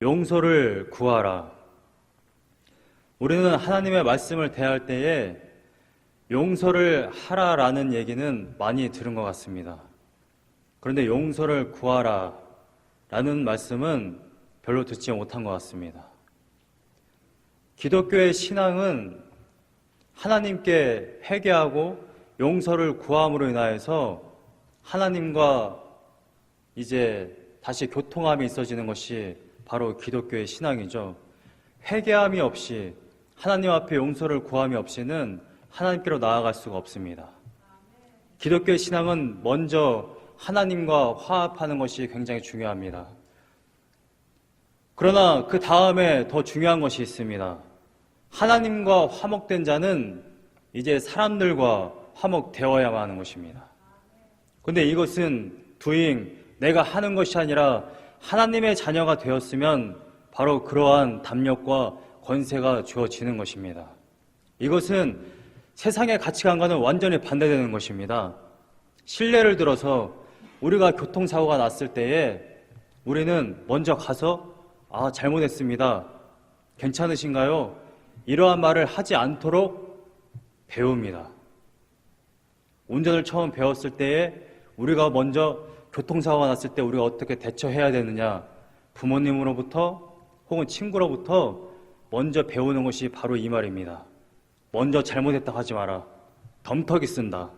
용서를 구하라. 우리는 하나님의 말씀을 대할 때에 용서를 하라라는 얘기는 많이 들은 것 같습니다. 그런데 용서를 구하라 라는 말씀은 별로 듣지 못한 것 같습니다. 기독교의 신앙은 하나님께 회개하고 용서를 구함으로 인하여서 하나님과 이제 다시 교통함이 있어지는 것이 바로 기독교의 신앙이죠. 회개함이 없이 하나님 앞에 용서를 구함이 없이는 하나님께로 나아갈 수가 없습니다. 기독교의 신앙은 먼저 하나님과 화합하는 것이 굉장히 중요합니다. 그러나 그 다음에 더 중요한 것이 있습니다. 하나님과 화목된 자는 이제 사람들과 화목되어야만 하는 것입니다. 그런데 이것은 내가 하는 것이 아니라 하나님의 자녀가 되었으면 바로 그러한 담력과 권세가 주어지는 것입니다. 이것은 세상의 가치관과는 완전히 반대되는 것입니다. 실례를 들어서 우리가 교통사고가 났을 때에 우리는 먼저 가서 잘못했습니다. 괜찮으신가요? 이러한 말을 하지 않도록 배웁니다. 운전을 처음 배웠을 때에 우리가 먼저 교통사고가 났을 때 우리가 어떻게 대처해야 되느냐, 부모님으로부터 혹은 친구로부터 먼저 배우는 것이 바로 이 말입니다. 먼저 잘못했다 하지 마라. 덤터기 쓴다.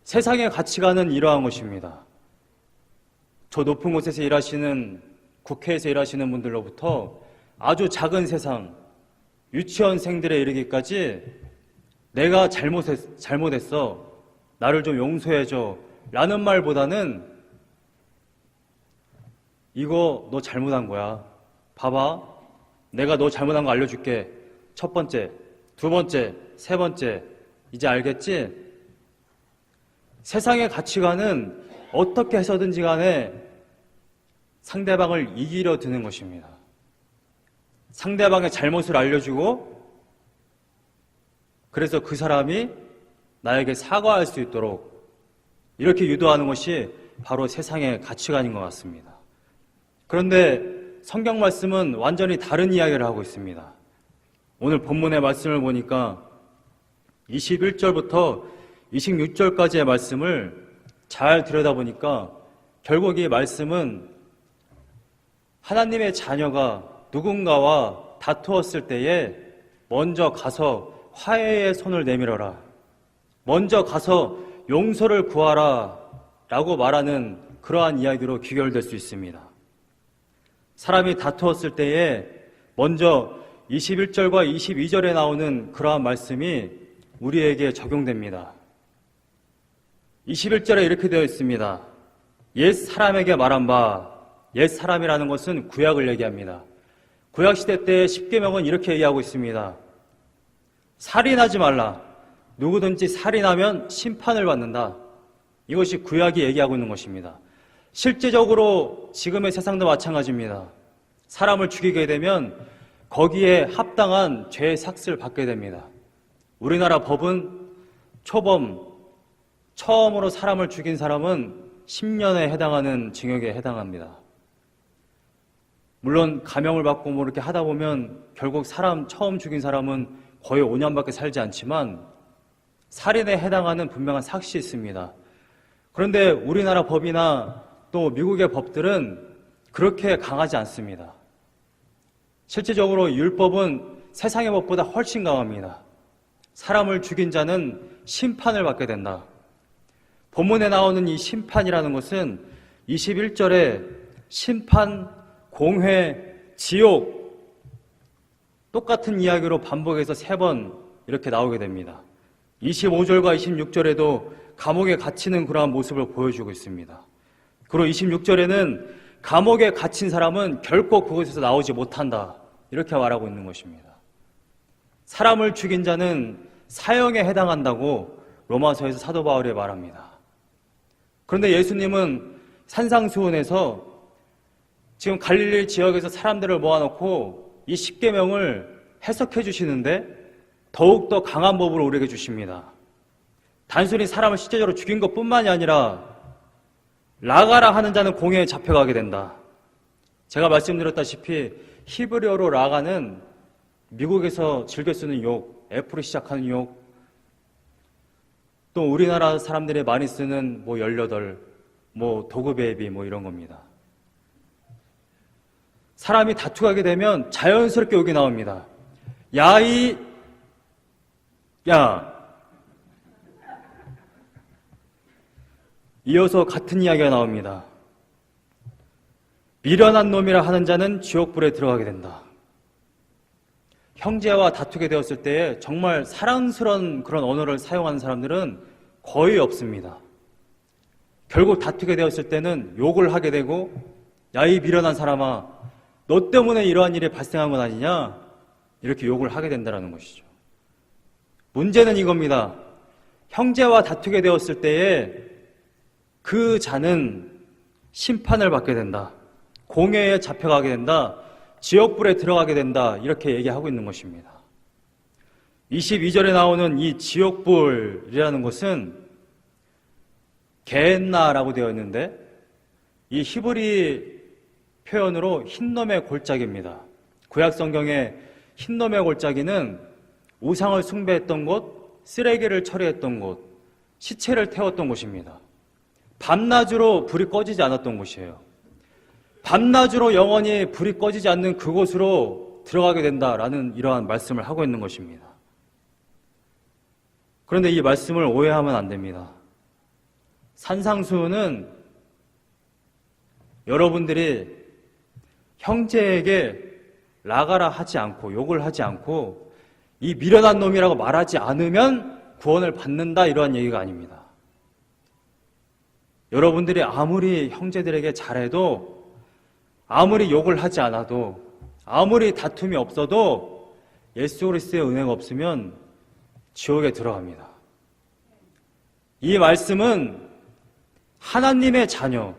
세상의 가치관은 이러한 것입니다. 저 높은 곳에서 일하시는, 국회에서 일하시는 분들로부터 아주 작은 세상, 유치원생들에 이르기까지 내가 잘못했어. 나를 좀 용서해줘. 라는 말보다는 이거 너 잘못한 거야. 봐봐. 내가 너 잘못한 거 알려줄게. 첫 번째, 두 번째, 세 번째. 이제 알겠지? 세상의 가치관은 어떻게 해서든지 간에 상대방을 이기려 드는 것입니다. 상대방의 잘못을 알려주고 그래서 그 사람이 나에게 사과할 수 있도록 이렇게 유도하는 것이 바로 세상의 가치관인 것 같습니다. 그런데 성경 말씀은 완전히 다른 이야기를 하고 있습니다. 오늘 본문의 말씀을 보니까 21절부터 26절까지의 말씀을 잘 들여다보니까 결국 이 말씀은 하나님의 자녀가 누군가와 다투었을 때에 먼저 가서 화해의 손을 내밀어라. 먼저 가서 용서를 구하라 라고 말하는 그러한 이야기로 귀결될 수 있습니다. 사람이 다투었을 때에 먼저 21절과 22절에 나오는 그러한 말씀이 우리에게 적용됩니다. 21절에 이렇게 되어 있습니다. 옛 사람에게 말한 바, 옛 사람이라는 것은 구약을 얘기합니다. 구약시대 때의 십계명은 이렇게 얘기하고 있습니다. 살인하지 말라. 누구든지 살인하면 심판을 받는다. 이것이 구약이 얘기하고 있는 것입니다. 실제적으로 지금의 세상도 마찬가지입니다. 사람을 죽이게 되면 거기에 합당한 죄의 삭스를 받게 됩니다. 우리나라 법은 초범, 처음으로 사람을 죽인 사람은 10년에 해당하는 징역에 해당합니다. 물론 감형을 받고 이렇게 하다 보면 결국 사람 처음 죽인 사람은 거의 5년밖에 살지 않지만 살인에 해당하는 분명한 삭시 있습니다. 그런데 우리나라 법이나 또 미국의 법들은 그렇게 강하지 않습니다. 실제적으로 율법은 세상의 법보다 훨씬 강합니다. 사람을 죽인 자는 심판을 받게 된다. 본문에 나오는 이 심판이라는 것은 21절에 심판, 공회, 지옥 똑같은 이야기로 반복해서 3번 이렇게 나오게 됩니다. 25절과 26절에도 감옥에 갇히는 그러한 모습을 보여주고 있습니다. 그리고 26절에는 감옥에 갇힌 사람은 결코 그곳에서 나오지 못한다. 이렇게 말하고 있는 것입니다. 사람을 죽인 자는 사형에 해당한다고 로마서에서 사도 바울이 말합니다. 그런데 예수님은 산상수훈에서 지금 갈릴리 지역에서 사람들을 모아놓고 이 십계명을 해석해 주시는데 더욱더 강한 법을 우리에게 주십니다. 단순히 사람을 실제적으로 죽인 것뿐만이 아니라 나가라 하는 자는 공회에 잡혀가게 된다. 제가 말씀드렸다시피 히브리어로 라가는 미국에서 즐겨 쓰는 욕, F로 시작하는 욕, 또 우리나라 사람들이 많이 쓰는 18, 도그베이비 이런 겁니다. 사람이 다투게 되면 자연스럽게 욕이 나옵니다. 야. 이어서 같은 이야기가 나옵니다. 미련한 놈이라 하는 자는 지옥불에 들어가게 된다. 형제와 다투게 되었을 때에 정말 사랑스러운 그런 언어를 사용하는 사람들은 거의 없습니다. 결국 다투게 되었을 때는 욕을 하게 되고, 야, 이 미련한 사람아, 너 때문에 이러한 일이 발생한 건 아니냐? 이렇게 욕을 하게 된다는 것이죠. 문제는 이겁니다. 형제와 다투게 되었을 때에 그 자는 심판을 받게 된다. 공회에 잡혀가게 된다. 지옥불에 들어가게 된다. 이렇게 얘기하고 있는 것입니다. 22절에 나오는 이 지옥불이라는 것은 게헨나라고 되어 있는데, 이 히브리 표현으로 흰놈의 골짜기입니다. 구약 성경에 흰놈의 골짜기는 우상을 숭배했던 곳, 쓰레기를 처리했던 곳, 시체를 태웠던 곳입니다. 밤낮으로 불이 꺼지지 않았던 곳이에요. 밤낮으로 영원히 불이 꺼지지 않는 그곳으로 들어가게 된다라는 이러한 말씀을 하고 있는 것입니다. 그런데 이 말씀을 오해하면 안 됩니다. 산상수훈은 여러분들이 형제에게 라가라 하지 않고 욕을 하지 않고 이 미련한 놈이라고 말하지 않으면 구원을 받는다, 이러한 얘기가 아닙니다. 여러분들이 아무리 형제들에게 잘해도, 아무리 욕을 하지 않아도, 아무리 다툼이 없어도 예수 그리스도의 은혜가 없으면 지옥에 들어갑니다. 이 말씀은 하나님의 자녀,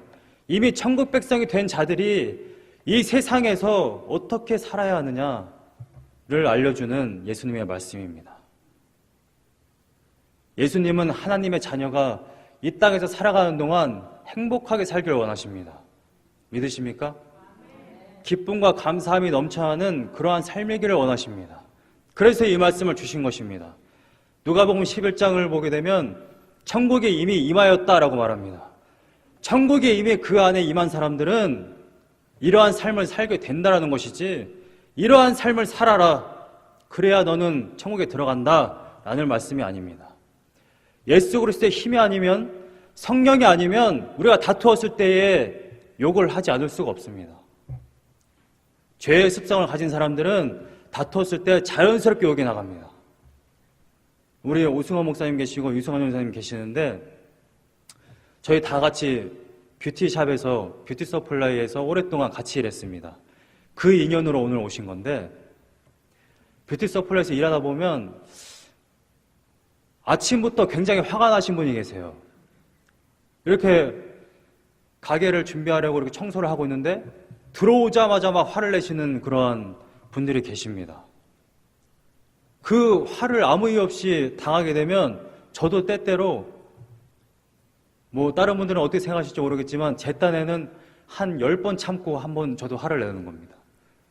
이미 천국 백성이 된 자들이 이 세상에서 어떻게 살아야 하느냐를 알려주는 예수님의 말씀입니다. 예수님은 하나님의 자녀가 이 땅에서 살아가는 동안 행복하게 살기를 원하십니다. 믿으십니까? 기쁨과 감사함이 넘쳐나는 그러한 삶이기를 원하십니다. 그래서 이 말씀을 주신 것입니다. 누가복음 11장을 보게 되면 천국이 이미 임하였다라고 말합니다. 천국이 이미 그 안에 임한 사람들은 이러한 삶을 살게 된다라는 것이지, 이러한 삶을 살아라, 그래야 너는 천국에 들어간다 라는 말씀이 아닙니다. 예수 그리스도의 힘이 아니면, 성령이 아니면 우리가 다투었을 때에 욕을 하지 않을 수가 없습니다. 죄의 습성을 가진 사람들은 다투었을 때 자연스럽게 욕이 나갑니다. 우리 오승환 목사님 계시고 유승환 전사님 계시는데, 저희 다 같이 뷰티샵에서, 뷰티 서플라이에서 오랫동안 같이 일했습니다. 그 인연으로 오늘 오신 건데, 뷰티 서플라이에서 일하다 보면 아침부터 굉장히 화가 나신 분이 계세요. 이렇게 가게를 준비하려고 이렇게 청소를 하고 있는데 들어오자마자 막 화를 내시는 그러한 분들이 계십니다. 그 화를 아무 이유 없이 당하게 되면 저도 때때로, 다른 분들은 어떻게 생각하실지 모르겠지만 제 딴에는 한 10번 참고 한 번 저도 화를 내는 겁니다.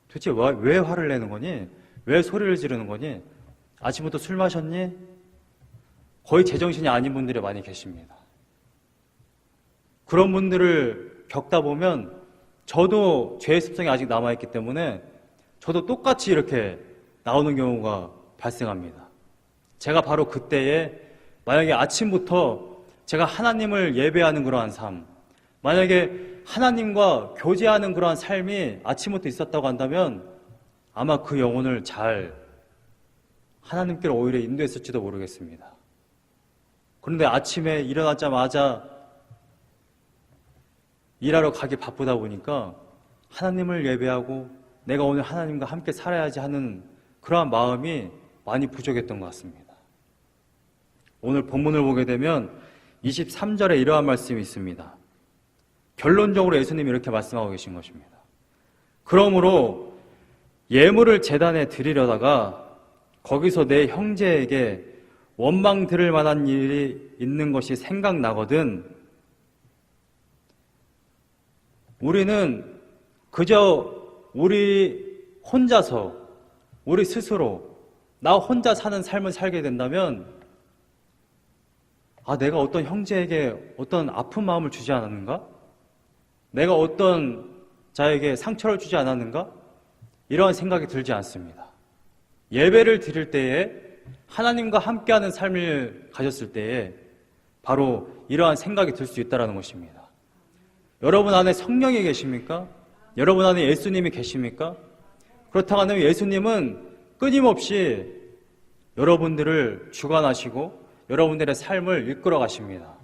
도대체 왜 화를 내는 거니? 왜 소리를 지르는 거니? 아침부터 술 마셨니? 거의 제정신이 아닌 분들이 많이 계십니다. 그런 분들을 겪다 보면 저도 죄의 습성이 아직 남아있기 때문에 저도 똑같이 이렇게 나오는 경우가 발생합니다. 제가 바로 그때에 만약에 아침부터 제가 하나님을 예배하는 그러한 삶, 만약에 하나님과 교제하는 그러한 삶이 아침부터 있었다고 한다면 아마 그 영혼을 잘 하나님께로 오히려 인도했을지도 모르겠습니다. 그런데 아침에 일어나자마자 일하러 가기 바쁘다 보니까 하나님을 예배하고 내가 오늘 하나님과 함께 살아야지 하는 그러한 마음이 많이 부족했던 것 같습니다. 오늘 본문을 보게 되면 23절에 이러한 말씀이 있습니다. 결론적으로 예수님이 이렇게 말씀하고 계신 것입니다. 그러므로 예물을 제단에 드리려다가 거기서 내 형제에게 원망 들을 만한 일이 있는 것이 생각나거든. 우리는 그저 우리 혼자서, 우리 스스로, 나 혼자 사는 삶을 살게 된다면, 내가 어떤 형제에게 어떤 아픈 마음을 주지 않았는가? 내가 어떤 자에게 상처를 주지 않았는가? 이러한 생각이 들지 않습니다. 예배를 드릴 때에 하나님과 함께하는 삶을 가졌을 때에 바로 이러한 생각이 들 수 있다는 것입니다. 여러분 안에 성령이 계십니까? 여러분 안에 예수님이 계십니까? 그렇다고 하면 예수님은 끊임없이 여러분들을 주관하시고 여러분들의 삶을 이끌어 가십니다.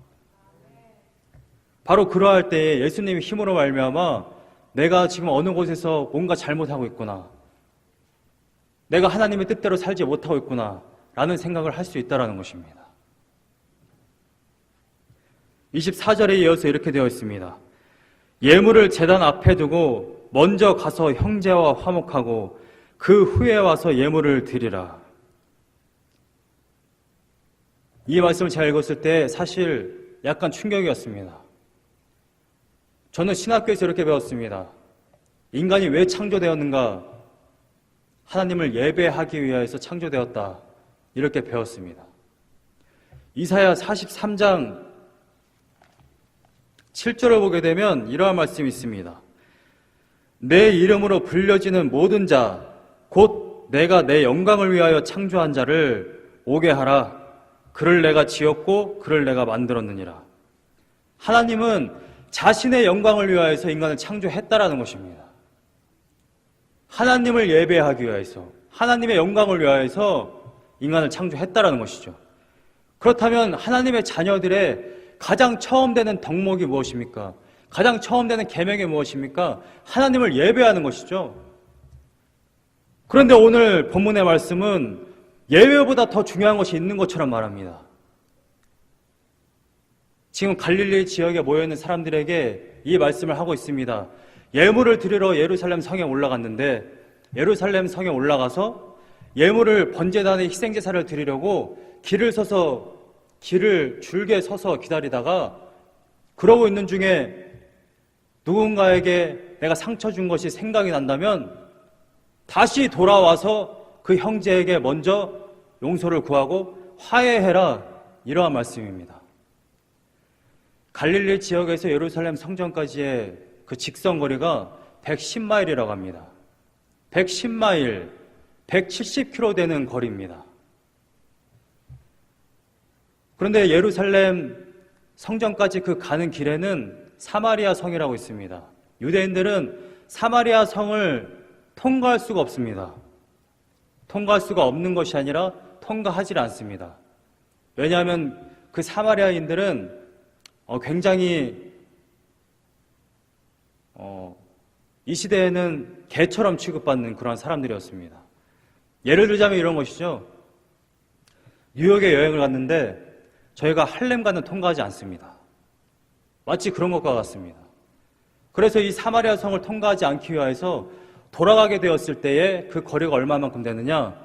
바로 그러할 때에 예수님의 힘으로 말미암아 내가 지금 어느 곳에서 뭔가 잘못하고 있구나, 내가 하나님의 뜻대로 살지 못하고 있구나 라는 생각을 할 수 있다는 것입니다. 24절에 이어서 이렇게 되어 있습니다. 예물을 제단 앞에 두고 먼저 가서 형제와 화목하고 그 후에 와서 예물을 드리라. 이 말씀을 제가 읽었을 때 사실 약간 충격이었습니다. 저는 신학교에서 이렇게 배웠습니다. 인간이 왜 창조되었는가? 하나님을 예배하기 위해서 창조되었다. 이렇게 배웠습니다. 이사야 43장 7절을 보게 되면 이러한 말씀이 있습니다. 내 이름으로 불려지는 모든 자, 곧 내가 내 영광을 위하여 창조한 자를 오게 하라. 그를 내가 지었고 그를 내가 만들었느니라. 하나님은 자신의 영광을 위하여서 인간을 창조했다라는 것입니다. 하나님을 예배하기 위해서, 하나님의 영광을 위하여서 인간을 창조했다라는 것이죠. 그렇다면 하나님의 자녀들의 가장 처음 되는 덕목이 무엇입니까? 가장 처음 되는 계명이 무엇입니까? 하나님을 예배하는 것이죠. 그런데 오늘 본문의 말씀은 예배보다 더 중요한 것이 있는 것처럼 말합니다. 지금 갈릴리 지역에 모여있는 사람들에게 이 말씀을 하고 있습니다. 예물을 드리러 예루살렘 성에 올라갔는데 예루살렘 성에 올라가서 예물을 번제단에 희생제사를 드리려고 길을 서서 길을 줄게 서서 기다리다가 그러고 있는 중에 누군가에게 내가 상처 준 것이 생각이 난다면 다시 돌아와서 그 형제에게 먼저 용서를 구하고 화해해라, 이러한 말씀입니다. 갈릴리 지역에서 예루살렘 성전까지의 그 직선거리가 110마일이라고 합니다. 110마일, 170km 되는 거리입니다. 그런데 예루살렘 성전까지 그 가는 길에는 사마리아 성이라고 있습니다. 유대인들은 사마리아 성을 통과할 수가 없습니다. 통과할 수가 없는 것이 아니라 통과하지 않습니다. 왜냐하면 그 사마리아인들은 굉장히 이 시대에는 개처럼 취급받는 그런 사람들이었습니다. 예를 들자면 이런 것이죠. 뉴욕에 여행을 갔는데 저희가 할렘가는 통과하지 않습니다. 마치 그런 것과 같습니다. 그래서 이 사마리아 성을 통과하지 않기 위해서 돌아가게 되었을 때에 그 거리가 얼마만큼 되느냐?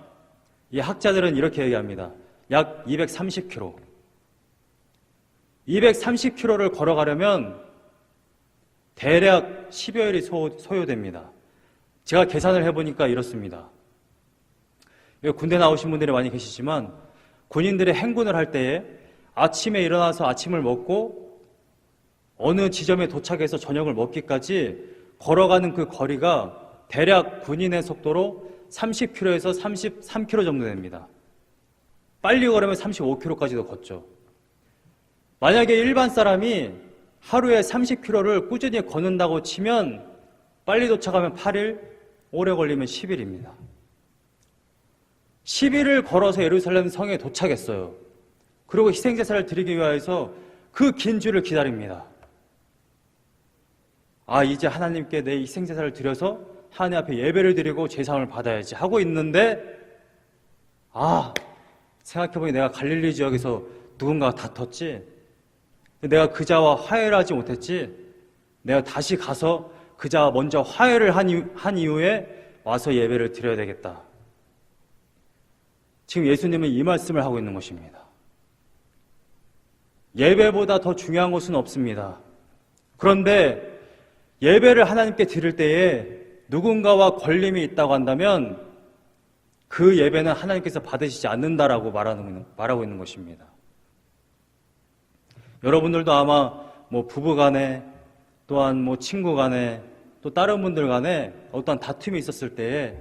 이 학자들은 이렇게 얘기합니다. 약 230km. 230km를 걸어가려면 대략 10여일이 소요됩니다. 제가 계산을 해보니까 이렇습니다. 군대 나오신 분들이 많이 계시지만 군인들이 행군을 할 때에 아침에 일어나서 아침을 먹고 어느 지점에 도착해서 저녁을 먹기까지 걸어가는 그 거리가 대략 군인의 속도로 30km에서 33km 정도 됩니다. 빨리 걸으면 35km까지도 걷죠. 만약에 일반 사람이 하루에 30km를 꾸준히 걷는다고 치면 빨리 도착하면 8일, 오래 걸리면 10일입니다. 10일을 걸어서 예루살렘 성에 도착했어요. 그리고 희생제사를 드리기 위해서 그 긴 줄을 기다립니다. 이제 하나님께 내 희생제사를 드려서 하나님 앞에 예배를 드리고 제사함을 받아야지 하고 있는데 생각해보니 내가 갈릴리 지역에서 누군가가 다퉜지, 내가 그자와 화해를 하지 못했지, 내가 다시 가서 그자와 먼저 화해를 한 이후에 와서 예배를 드려야 되겠다. 지금 예수님은 이 말씀을 하고 있는 것입니다. 예배보다 더 중요한 것은 없습니다. 그런데 예배를 하나님께 드릴 때에 누군가와 걸림이 있다고 한다면 그 예배는 하나님께서 받으시지 않는다라고 말하고 있는 것입니다. 여러분들도 아마 뭐 부부 간에 또한 뭐 친구 간에 또 다른 분들 간에 어떤 다툼이 있었을 때에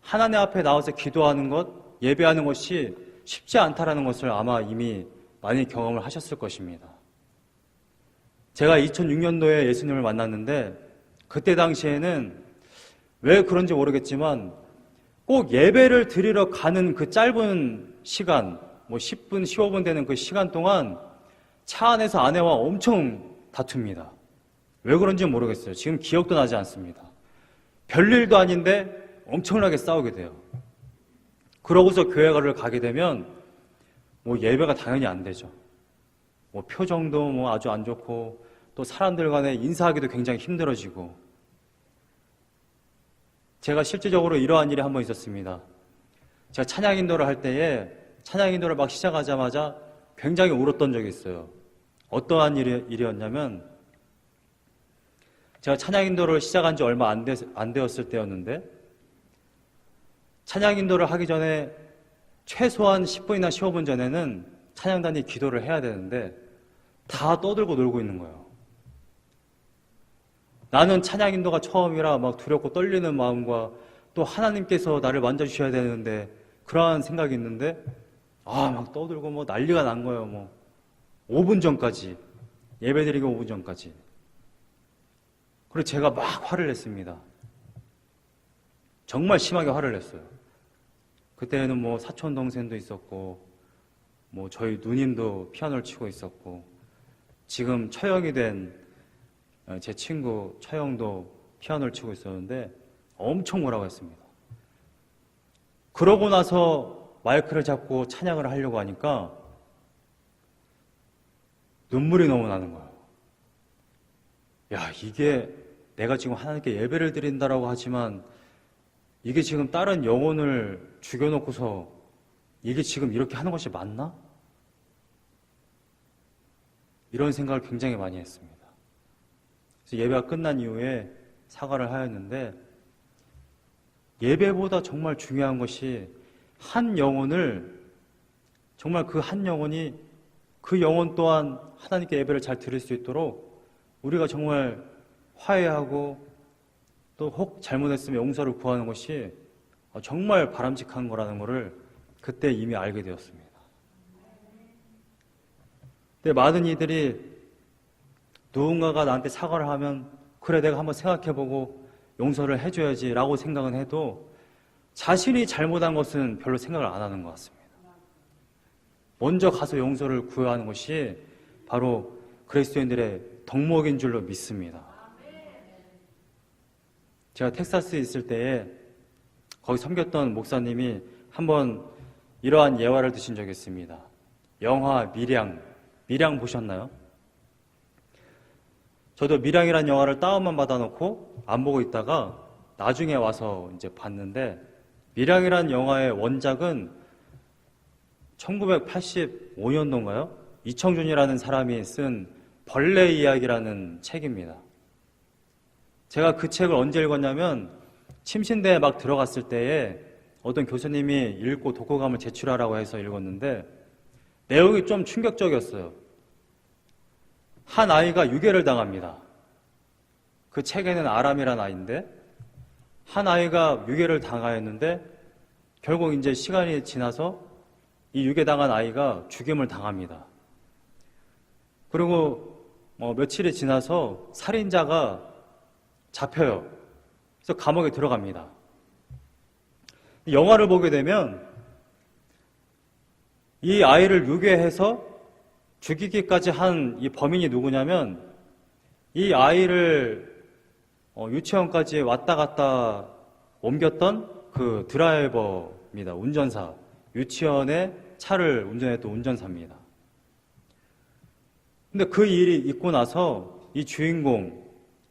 하나님 앞에 나와서 기도하는 것, 예배하는 것이 쉽지 않다라는 것을 아마 이미 많이 경험을 하셨을 것입니다. 제가 2006년도에 예수님을 만났는데 그때 당시에는 왜 그런지 모르겠지만 꼭 예배를 드리러 가는 그 짧은 시간, 뭐 10분, 15분 되는 그 시간 동안 차 안에서 아내와 엄청 다툽니다. 왜 그런지 모르겠어요. 지금 기억도 나지 않습니다. 별일도 아닌데 엄청나게 싸우게 돼요. 그러고서 교회를 가게 되면 뭐 예배가 당연히 안 되죠. 뭐 표정도 뭐 아주 안 좋고 또 사람들 간에 인사하기도 굉장히 힘들어지고 제가 실제적으로 이러한 일이 한 번 있었습니다. 제가 찬양 인도를 할 때에 찬양 인도를 막 시작하자마자 굉장히 울었던 적이 있어요. 어떠한 일이었냐면 제가 찬양 인도를 시작한 지 얼마 안 되었을 때였는데 찬양 인도를 하기 전에 최소한 10분이나 15분 전에는 찬양단이 기도를 해야 되는데 다 떠들고 놀고 있는 거예요. 나는 찬양 인도가 처음이라 막 두렵고 떨리는 마음과 또 하나님께서 나를 만져주셔야 되는데 그러한 생각이 있는데 막 떠들고 뭐 난리가 난 거예요. 뭐 5분 전까지 예배드리기 5분 전까지. 그리고 제가 막 화를 냈습니다. 정말 심하게 화를 냈어요. 그때는 뭐 사촌 동생도 있었고 뭐 저희 누님도 피아노를 치고 있었고 지금 처형이 된 제 친구 처형도 피아노를 치고 있었는데 엄청 뭐라고 했습니다. 그러고 나서 마이크를 잡고 찬양을 하려고 하니까 눈물이 너무 나는 거예요. 야, 이게 내가 지금 하나님께 예배를 드린다라고 하지만 이게 지금 다른 영혼을 죽여놓고서 이게 지금 이렇게 하는 것이 맞나? 이런 생각을 굉장히 많이 했습니다. 그래서 예배가 끝난 이후에 사과를 하였는데 예배보다 정말 중요한 것이 한 영혼을 정말 그 한 영혼이 그 영혼 또한 하나님께 예배를 잘 드릴 수 있도록 우리가 정말 화해하고 또 혹 잘못했으면 용서를 구하는 것이 정말 바람직한 거라는 것을 그때 이미 알게 되었습니다. 근데 많은 이들이 누군가가 나한테 사과를 하면 그래 내가 한번 생각해보고 용서를 해줘야지 라고 생각은 해도 자신이 잘못한 것은 별로 생각을 안 하는 것 같습니다. 먼저 가서 용서를 구해야 하는 것이 바로 그리스도인들의 덕목인 줄로 믿습니다. 제가 텍사스에 있을 때에 거기 섬겼던 목사님이 한번 이러한 예화를 드신 적이 있습니다. 영화 밀양 보셨나요? 저도 밀양이라는 영화를 다운만 받아놓고 안 보고 있다가 나중에 와서 이제 봤는데 밀양이라는 영화의 원작은 1985년도인가요? 이청준이라는 사람이 쓴 벌레 이야기라는 책입니다. 제가 그 책을 언제 읽었냐면 침신대에 막 들어갔을 때에 어떤 교수님이 읽고 독후감을 제출하라고 해서 읽었는데 내용이 좀 충격적이었어요. 한 아이가 유괴를 당합니다. 그 책에는 아람이라는 아이인데 한 아이가 유괴를 당하였는데 결국 이제 시간이 지나서 이 유괴당한 아이가 죽임을 당합니다. 그리고 며칠이 지나서 살인자가 잡혀요. 그래서 감옥에 들어갑니다. 영화를 보게 되면 이 아이를 유괴해서 죽이기까지 한 이 범인이 누구냐면 이 아이를 유치원까지 왔다 갔다 옮겼던 그 드라이버입니다. 운전사. 유치원에 차를 운전했던 운전사입니다. 근데 그 일이 있고 나서 이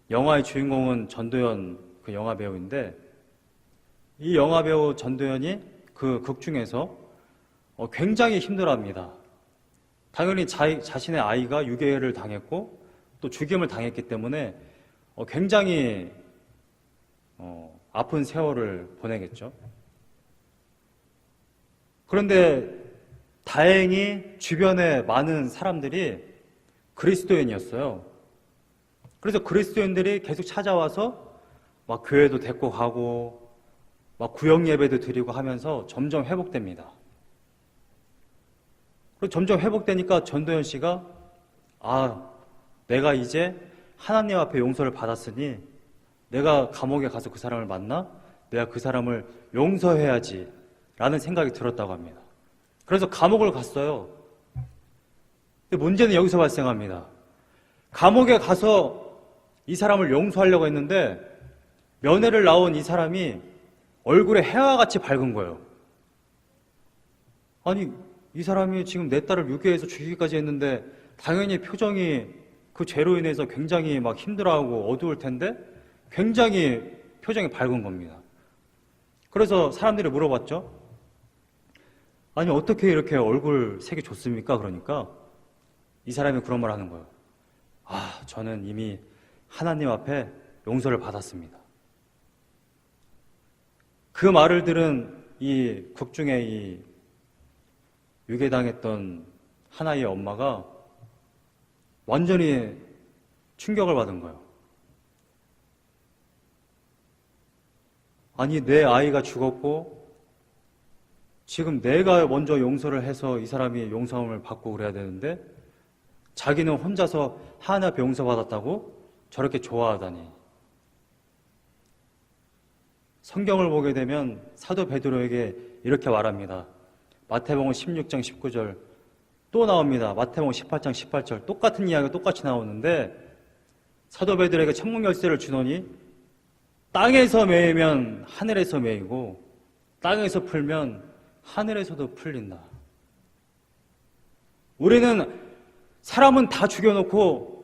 영화의 주인공은 전도연 그 영화 배우인데 이 영화 배우 전도연이 그 극 중에서 굉장히 힘들어합니다. 당연히 자신의 아이가 유괴를 당했고 또 죽임을 당했기 때문에 굉장히 아픈 세월을 보내겠죠. 그런데 다행히 주변에 많은 사람들이 그리스도인이었어요. 그래서 그리스도인들이 계속 찾아와서 막 교회도 데리고 가고 막 구역 예배도 드리고 하면서 점점 회복됩니다. 그리고 점점 회복되니까 전도연 씨가 내가 이제 하나님 앞에 용서를 받았으니 내가 감옥에 가서 그 사람을 만나 내가 그 사람을 용서해야지 라는 생각이 들었다고 합니다. 그래서 감옥을 갔어요. 근데 문제는 여기서 발생합니다. 감옥에 가서 이 사람을 용서하려고 했는데 면회를 나온 이 사람이 얼굴에 해와 같이 밝은 거예요. 아니, 이 사람이 지금 내 딸을 유괴해서 죽이기까지 했는데 당연히 표정이 그 죄로 인해서 굉장히 막 힘들어하고 어두울 텐데 굉장히 표정이 밝은 겁니다. 그래서 사람들이 물어봤죠. 아니, 어떻게 이렇게 얼굴 색이 좋습니까? 그러니까 이 사람이 그런 말 하는 거예요. 저는 이미 하나님 앞에 용서를 받았습니다. 그 말을 들은 이 국중에 이 유괴당했던 하나의 엄마가 완전히 충격을 받은 거예요. 아니, 내 아이가 죽었고 지금 내가 먼저 용서를 해서 이 사람이 용서함을 받고 그래야 되는데 자기는 혼자서 하나님 앞에 용서받았다고 저렇게 좋아하다니. 성경을 보게 되면 사도 베드로에게 이렇게 말합니다. 마태복음 16장 19절 또 나옵니다. 마태복음 18장 18절 똑같은 이야기가 똑같이 나오는데 사도 베드로에게 천국 열쇠를 주노니 땅에서 매이면 하늘에서 매이고 땅에서 풀면 하늘에서도 풀린다. 우리는 사람은 다 죽여놓고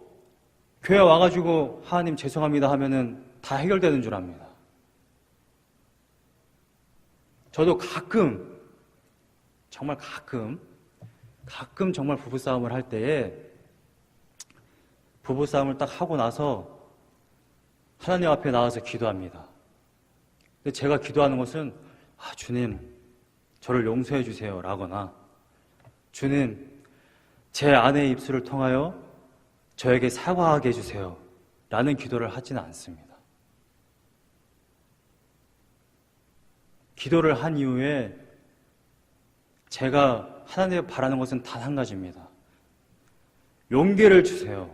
교회 와가지고 하나님 죄송합니다 하면은 다 해결되는 줄 압니다. 저도 가끔 정말 가끔 정말 부부싸움을 할 때에 부부싸움을 딱 하고 나서 하나님 앞에 나와서 기도합니다. 근데 제가 기도하는 것은 주님 저를 용서해 주세요 라거나 주님 제 아내의 입술을 통하여 저에게 사과하게 해주세요 라는 기도를 하지는 않습니다. 기도를 한 이후에 제가 하나님께 바라는 것은 단 한 가지입니다. 용기를 주세요.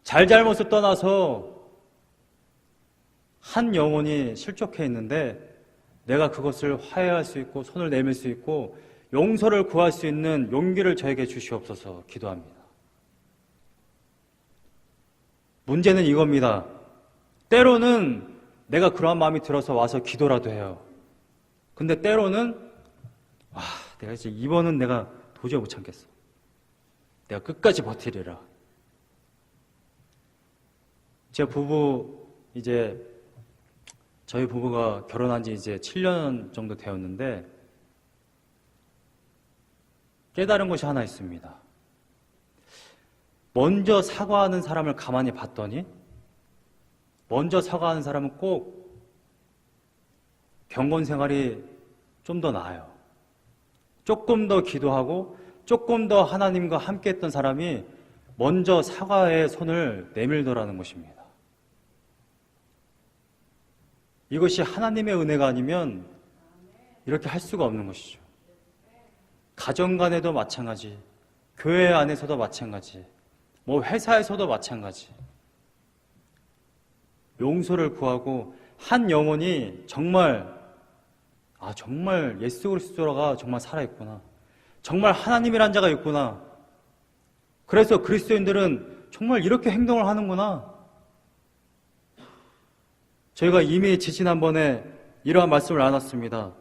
잘잘못을 떠나서 한 영혼이 실족해 있는데 내가 그것을 화해할 수 있고 손을 내밀 수 있고 용서를 구할 수 있는 용기를 저에게 주시옵소서 기도합니다. 문제는 이겁니다. 때로는 내가 그러한 마음이 들어서 와서 기도라도 해요. 근데 때로는 내가 이제 이번은 내가 도저히 못 참겠어. 내가 끝까지 버티리라. 제 부부 저희 부부가 결혼한 지 이제 7년 정도 되었는데 깨달은 것이 하나 있습니다. 먼저 사과하는 사람을 가만히 봤더니 먼저 사과하는 사람은 꼭 경건 생활이 좀 더 나아요. 조금 더 기도하고 조금 더 하나님과 함께 했던 사람이 먼저 사과의 손을 내밀더라는 것입니다. 이것이 하나님의 은혜가 아니면 이렇게 할 수가 없는 것이죠. 가정 간에도 마찬가지, 교회 안에서도 마찬가지, 회사에서도 마찬가지. 용서를 구하고 한 영혼이 정말 예수 그리스도가 정말 살아있구나. 정말 하나님이란 자가 있구나. 그래서 그리스도인들은 정말 이렇게 행동을 하는구나. 저희가 이미 지지난번에 이러한 말씀을 나눴습니다.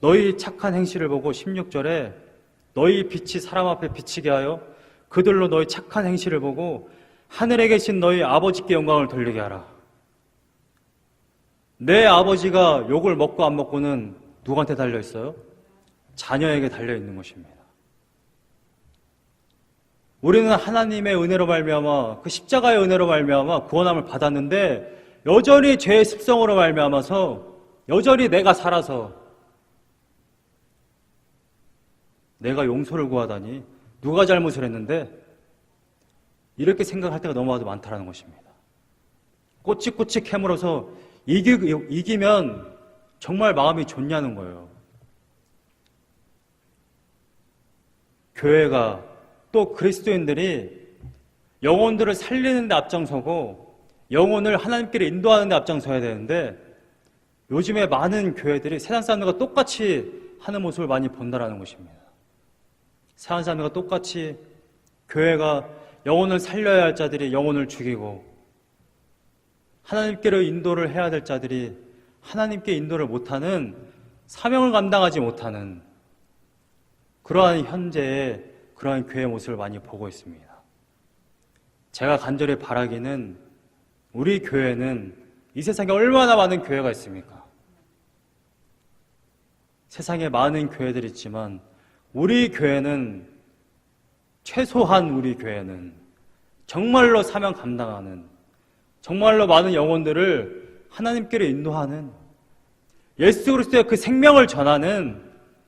너희 착한 행실을 보고 16절에 너희 빛이 사람 앞에 비치게 하여 그들로 너희 착한 행실을 보고 하늘에 계신 너희 아버지께 영광을 돌리게 하라. 내 아버지가 욕을 먹고 안 먹고는 누구한테 달려있어요? 자녀에게 달려있는 것입니다. 우리는 하나님의 은혜로 말미암아 그 십자가의 은혜로 말미암아 구원함을 받았는데 여전히 죄의 습성으로 말미암아서 여전히 내가 살아서 내가 용서를 구하다니 누가 잘못을 했는데 이렇게 생각할 때가 너무나도 많다는 것입니다. 꼬치꼬치 캐물어서 이기면 정말 마음이 좋냐는 거예요. 교회가 또 그리스도인들이 영혼들을 살리는 데 앞장서고 영혼을 하나님께로 인도하는 데 앞장서야 되는데 요즘에 많은 교회들이 세상 사람들과 똑같이 하는 모습을 많이 본다는 것입니다. 세상 사람들과 똑같이 교회가 영혼을 살려야 할 자들이 영혼을 죽이고 하나님께로 인도를 해야 될 자들이 하나님께 인도를 못하는, 사명을 감당하지 못하는 그러한 현재의 그러한 교회의 모습을 많이 보고 있습니다. 제가 간절히 바라기는 우리 교회는 이 세상에 얼마나 많은 교회가 있습니까? 세상에 많은 교회들이 있지만 우리 교회는, 최소한 우리 교회는 정말로 사명 감당하는, 정말로 많은 영혼들을 하나님께로 인도하는, 예수 그리스도의 그 생명을 전하는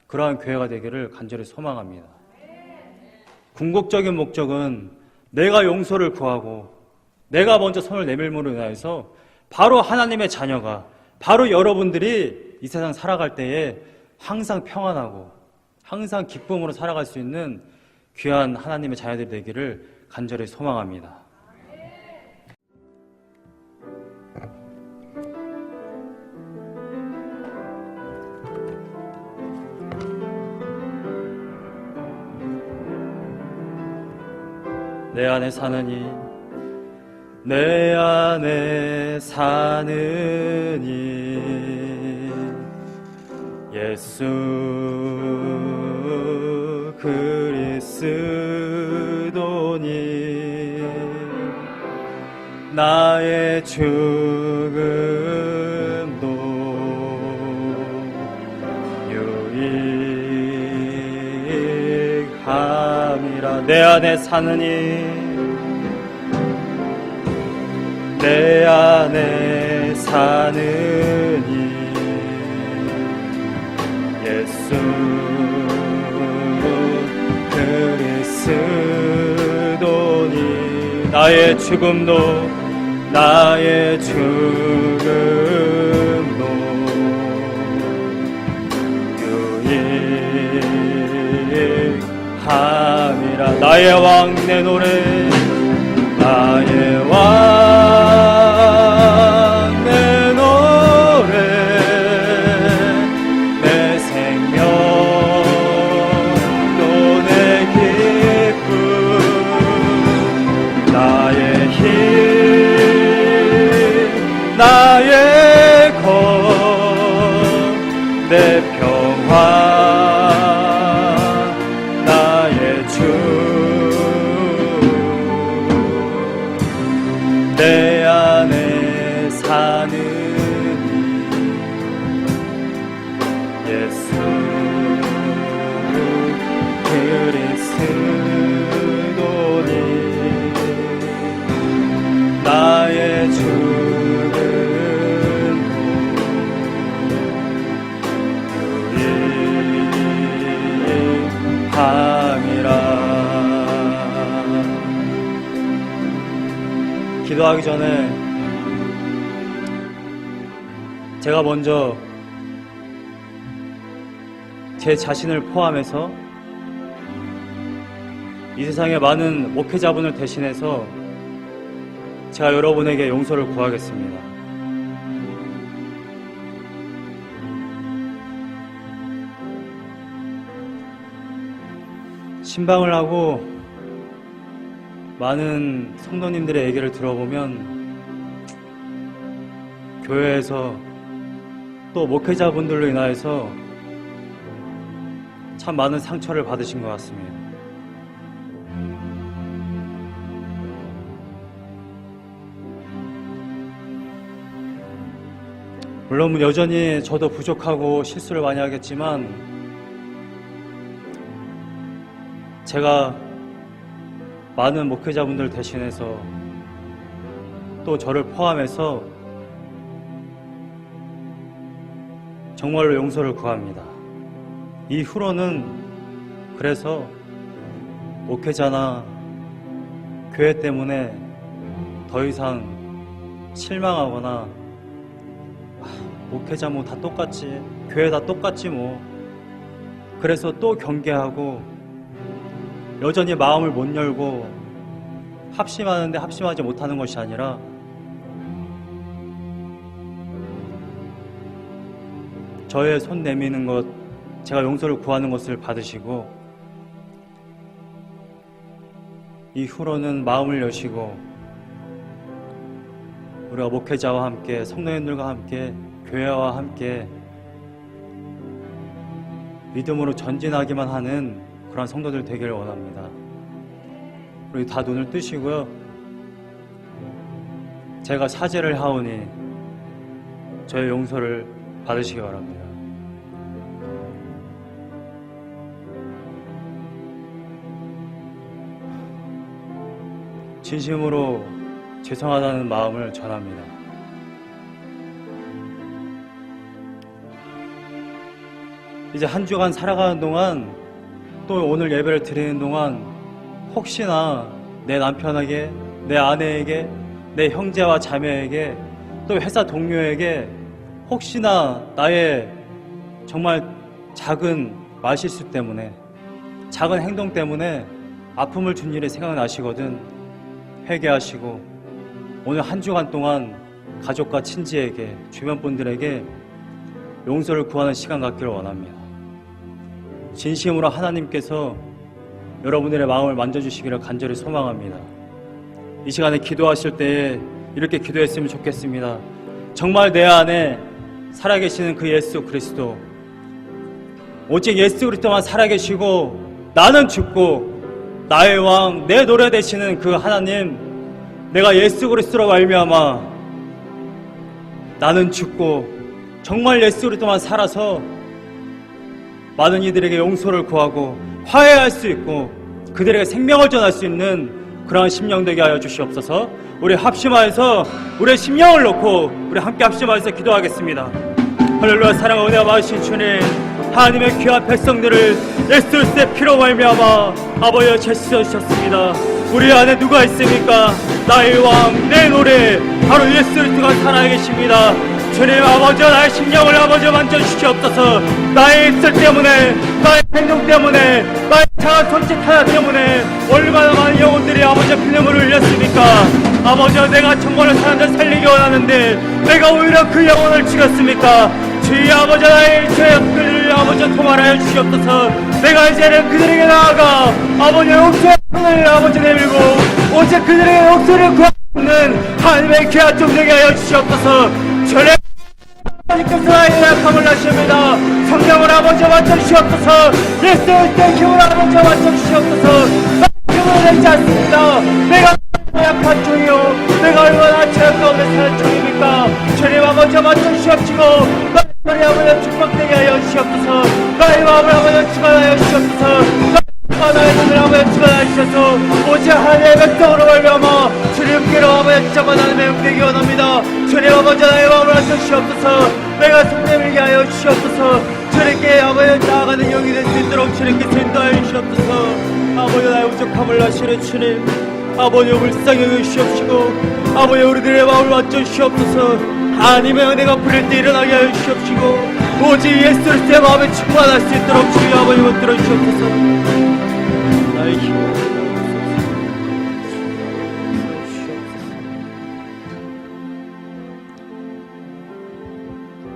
그러한 교회가 되기를 간절히 소망합니다. 궁극적인 목적은 내가 용서를 구하고 내가 먼저 손을 내밀므로 인하여서 바로 하나님의 자녀가, 바로 여러분들이 이 세상 살아갈 때에 항상 평안하고 항상 기쁨으로 살아갈 수 있는 귀한 하나님의 자녀들이 되기를 간절히 소망합니다. 내 안에 사는 이, 내 안에 사는 이 예수 그리스도니 나의 죽음도 유익함이라. 내 안에 사는 이, 내 안에 사는 이 예수 그리스도니 나의 죽음도 유익함이라. 나의 왕 내 노래, 나의 왕 내 노래, 내 생명 또 내 기쁨, 나의 힘, 나의 검, 내 평화, 내 안에 사는 예수 그리스도니 나의 죽음도 유익함이라. 기도하기 전에 제가 먼저 제 자신을 포함해서 이 세상의 많은 목회자분을 대신해서 제가 여러분에게 용서를 구하겠습니다. 신방을 하고 많은 성도님들의 얘기를 들어보면 교회에서 또 목회자분들로 인하여서 참 많은 상처를 받으신 것 같습니다. 물론 여전히 저도 부족하고 실수를 많이 하겠지만 제가 많은 목회자분들 대신해서 또 저를 포함해서 정말로 용서를 구합니다. 이후로는 그래서 목회자나 교회 때문에 더 이상 실망하거나 목회자 뭐 다 똑같지, 교회 다 똑같지 뭐, 그래서 또 경계하고 여전히 마음을 못 열고 합심하는데 합심하지 못하는 것이 아니라 저의 손 내미는 것, 제가 용서를 구하는 것을 받으시고 이후로는 마음을 여시고 우리가 목회자와 함께, 성도님들과 함께, 교회와 함께 믿음으로 전진하기만 하는 그런 성도들 되기를 원합니다. 우리 다 눈을 뜨시고요. 제가 사죄를 하오니 저의 용서를 받으시기 바랍니다. 진심으로 죄송하다는 마음을 전합니다. 이제 한 주간 살아가는 동안, 또 오늘 예배를 드리는 동안 혹시나 내 남편에게, 내 아내에게, 내 형제와 자매에게, 또 회사 동료에게 혹시나 나의 정말 작은 말실수 때문에, 작은 행동 때문에 아픔을 준 일이 생각나시거든 회개하시고 오늘 한 주간 동안 가족과 친지에게, 주변 분들에게 용서를 구하는 시간 갖기를 원합니다. 진심으로 하나님께서 여러분들의 마음을 만져주시기를 간절히 소망합니다. 이 시간에 기도하실 때에 이렇게 기도했으면 좋겠습니다. 정말 내 안에 살아계시는 그 예수 그리스도, 오직 예수 그리스도만 살아계시고 나는 죽고 나의 왕, 내 노래 되시는 그 하나님, 내가 예수 그리스도로 말미암아 나는 죽고 정말 예수 그리스도만 살아서 많은 이들에게 용서를 구하고 화해할 수 있고 그들에게 생명을 전할 수 있는 그러한 심령 되게 하여 주시옵소서. 우리 합심하여서 우리의 심령을 놓고 우리 함께 합심하여서 기도하겠습니다. 할렐루야. 사랑과 은혜가 많으신 주님, 하나님의 귀한 백성들을 예수 그리스도의 피로 말미암아 아버지여 죄 씻어주셨습니다. 우리 안에 누가 있습니까? 나의 왕, 내 노래, 바로 예수 그리스도가 살아계십니다. 주님 아버지여, 나의 심령을 아버지여 만져주시옵소서. 나의 입술 때문에, 나의 행동 때문에, 나의 작은 손짓 하나 때문에 얼마나 많은 영혼들이 아버지여 피눈물을 흘렸습니까? 아버지여, 내가 정말로 사람들 살리기 원하는데 내가 오히려 그 영혼을 죽였습니까? 주의 아버지, 나의 죄악들을 아버지여 통할하여 주시옵소서. 내가 이제는 그들에게 나아가 아버지여 용서의 손을 아버지 내밀고 오직 그들에게 용서를 구하는 하나님의 귀한 종 되게 하여 주시옵소서. 주님 하나님께서 나의 약함을 아십니다. 성령을 아버지여 맡아주시옵소서. 예수 그리스도의 힘을 아버지여 맡아주시옵소서. 나의 힘을 내지 않습니다. 내가 약한 종이요, 내가 얼마나 죄악도 없는 사는 종입니까? 주님 아버지여 맡아주시옵시고 나의 아버지여 축복되게 하여 주시옵소서. 나의 마음을 아버지여 축원하여 주시옵소서. 나의 눈을 아버지여 축원하여 주셔서 오직 하나님의 백성으로 말미암아 주님께로 아버지여 진짜만 하나님의 영되기 원합니다. 주님 아버지여, 나의 마음을 하셔주시옵소서. 내가 손내밀게 하여 주시옵소서. 주님께 아버지여 나아가는 영이 될 수 있도록 주님께 인도하여 주시옵소서. 아버지여, 나의 부족함을 아시는 주님, 아버지여 불쌍히 여기시옵시고 아버지여 우리들의 마음을 맞춰주시옵소서. 하나님의 은혜가 부릴 때 일어나게 하여 주시옵시고 오직 예수 그리스도의 마음에 충만할 수 있도록 주의 아버지 붙들어 주시옵소서. 나의 힘을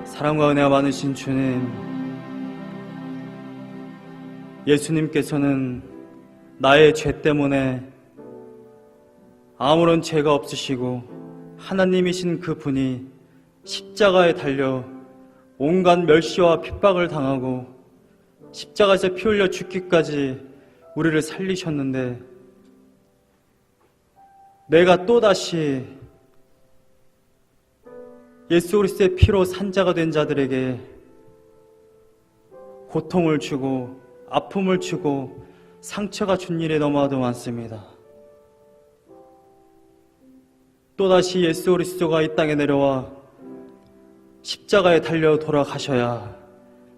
사랑과 은혜가 많으신 주님, 예수님께서는 나의 죄 때문에 아무런 죄가 없으시고 하나님이신 그 분이 십자가에 달려 온갖 멸시와 핍박을 당하고 십자가에서 피 흘려 죽기까지 우리를 살리셨는데, 내가 또다시 예수 그리스도의 피로 산자가 된 자들에게 고통을 주고 아픔을 주고 상처가 준 일이 너무나도 많습니다. 또다시 예수 그리스도가 이 땅에 내려와 십자가에 달려 돌아가셔야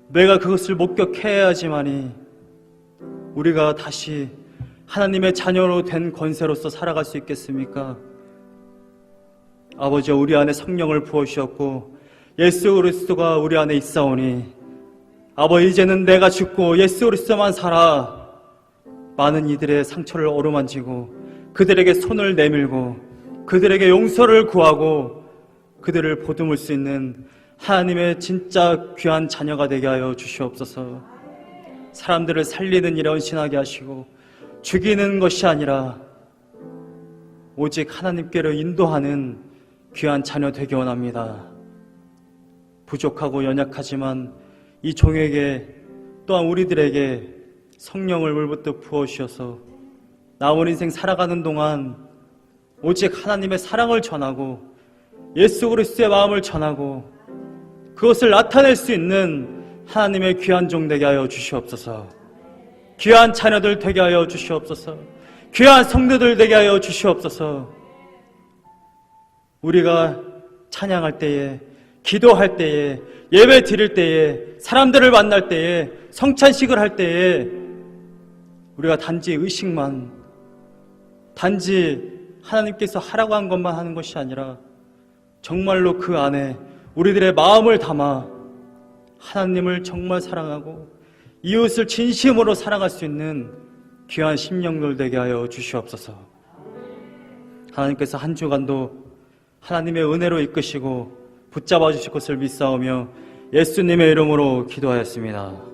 내가 그것을 목격해야지만이 우리가 다시 하나님의 자녀로 된 권세로서 살아갈 수 있겠습니까? 아버지여, 우리 안에 성령을 부어주셨고 예수 그리스도가 우리 안에 있사오니 아버지, 이제는 내가 죽고 예수 그리스도만 살아 많은 이들의 상처를 어루만지고 그들에게 손을 내밀고 그들에게 용서를 구하고 그들을 보듬을 수 있는 하나님의 진짜 귀한 자녀가 되게 하여 주시옵소서. 사람들을 살리는 일에 헌신하게 하시고 죽이는 것이 아니라 오직 하나님께로 인도하는 귀한 자녀 되기 원합니다. 부족하고 연약하지만 이 종에게 또한 우리들에게 성령을 물부터 부어주셔서 남은 인생 살아가는 동안 오직 하나님의 사랑을 전하고 예수 그리스도의 마음을 전하고 그것을 나타낼 수 있는 하나님의 귀한 종 되게 하여 주시옵소서. 귀한 자녀들 되게 하여 주시옵소서. 귀한 성도들 되게 하여 주시옵소서. 우리가 찬양할 때에, 기도할 때에, 예배 드릴 때에, 사람들을 만날 때에, 성찬식을 할 때에 우리가 단지 의식만, 단지 하나님께서 하라고 한 것만 하는 것이 아니라 정말로 그 안에 우리들의 마음을 담아 하나님을 정말 사랑하고 이웃을 진심으로 사랑할 수 있는 귀한 심령들 되게 하여 주시옵소서. 하나님께서 한 주간도 하나님의 은혜로 이끄시고 붙잡아 주실 것을 믿사오며 예수님의 이름으로 기도하였습니다.